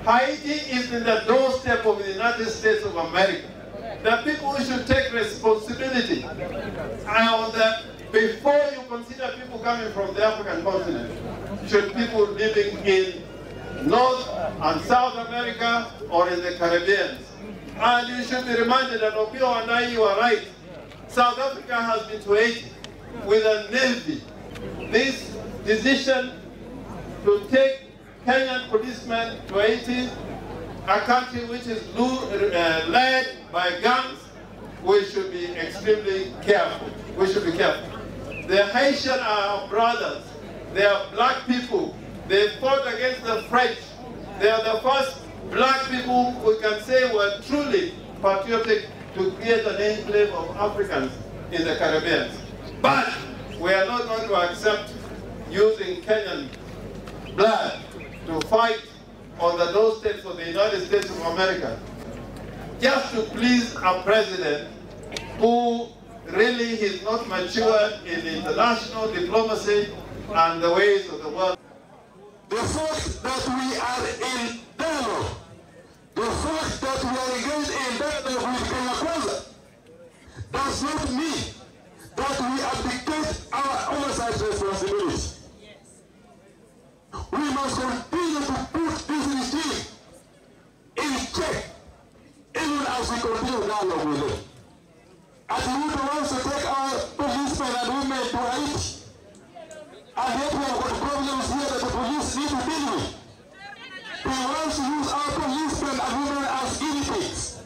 Haiti is in the doorstep of the United States of America. The people who should take responsibility are that before you consider people coming from the African continent, should people living in North and South America or in the Caribbean. And you should be reminded that Opio and I, you are right. South Africa has been to Haiti with a navy. This decision to take Kenyan policemen to Haiti, a country which is led by gangs, we should be extremely careful. We should be careful. The Haitian are our brothers. They are black people. They fought against the French. They are the first black people we can say were truly patriotic to create an enclave of Africans in the Caribbean. But we are not going to accept using Kenyan blood to fight on the doorsteps of the United States of America just to please a president who really is not matured in international diplomacy and the ways of the world. The fact that we are in dialogue, the fact that we are engaged in dialogue with Kenya Kwanza, does not mean that we abdicate our oversight responsibility. Yes. We must continue to put this regime in check, even as we continue dialogue with them. As Ruto wants to take our policemen and women to Haiti, and yet we have got problems here that the police need to deal with. He wants to use our policemen and women as guinea pigs.